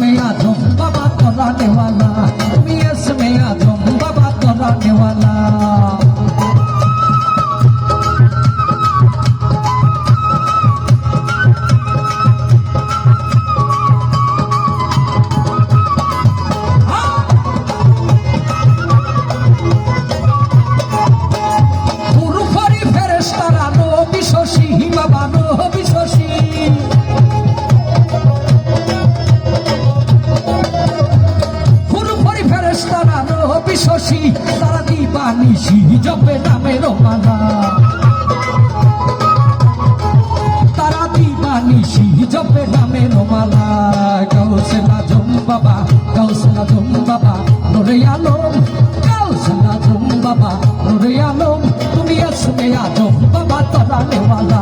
इसमें आजम बाबा तोराने वाला, তুমি इसमें आजम बाबा तोराने वाला। শশী তারা দিবানিশি জপে নামের মালা, তারা দিবানিশি জপে নামের মালা। গাউসুল আজম বাবা, গাউসুল আজম বাবা নূরে আলম, গাউসুল আজম বাবা নূরে আলম, তুমি ইসমে আজম বাবা তরানে ওয়ালা।